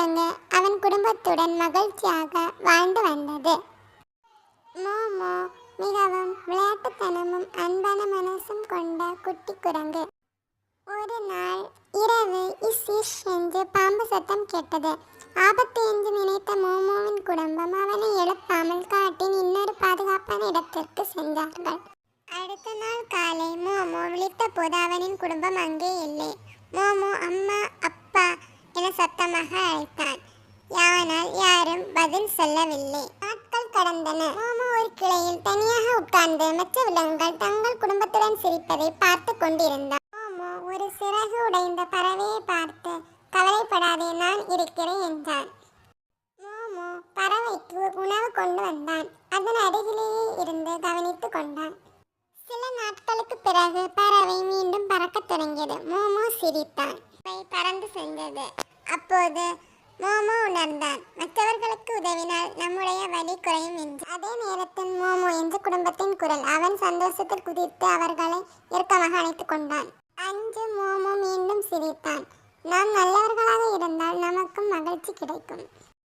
குரங்கு அவன் குடும்பத்துடன் மகிழ்ச்சியாக வாழ்ந்து வந்தது. மோமோ மிகவும் விளையாட்டுத்தனமும் அன்பான மனசும் கொண்ட குட்டி குரங்கு. ஒரு நாள் இரவு இஸ் என்று பாம்பு சத்தம் கேட்டது. ஆபத்து என்று நினைத்த மோமோவின் குடும்பம் அவனை எழுப்பாமல் காட்டின் இன்னொரு பாதுகாப்பான இடத்திற்கு சென்றார்கள். அடுத்த நாள் காலை மோமோ விழித்த போது அவனின் குடும்பம் அங்கே இல்லை. மோமோ அம்மா அப்பா என சத்தமாக அழைத்தான். ஆனால் யாரும் பதில் சொல்லவில்லை. நாட்கள் கடந்தன. மோமோ ஒரு கிளையில் தனியாக உட்கார்ந்து மற்ற விலங்குகள் தங்கள் குடும்பத்துடன் சிரிப்பதை பார்த்து கொண்டிருந்தான். மோமோ ஒரு சிறகு உடைந்த பறவையை பார்த்து, கவலைப்படாதே, நான் இருக்கிறேன் என்றான். மோமோ பறவைக்கு உணவு கொண்டு வந்தான். அதன் அருகிலேயே இருந்து கவனித்து கொண்டான். சில நாட்களுக்கு பிறகு பறவை மீண்டும் பறக்கத் தொடங்கியது. மோமோ சிரித்தான். பறந்து சென்றது. அப்போது மோமோ உணர்ந்தான், மற்றவர்களுக்கு உதவினால் நம்முடைய வலி குறையும் என்று. அதே நேரத்தில் மோமோ என்ற குடும்பத்தின் குரல். அவன் சந்தோஷத்தில் குதித்து அவர்களை இறுக்கமாக அணைத்துக் கொண்டான். அன்று மோமோ மீண்டும் சிரித்தான். நாம் நல்லவர்களாக இருந்தால் நமக்கும் மகிழ்ச்சி கிடைக்கும்.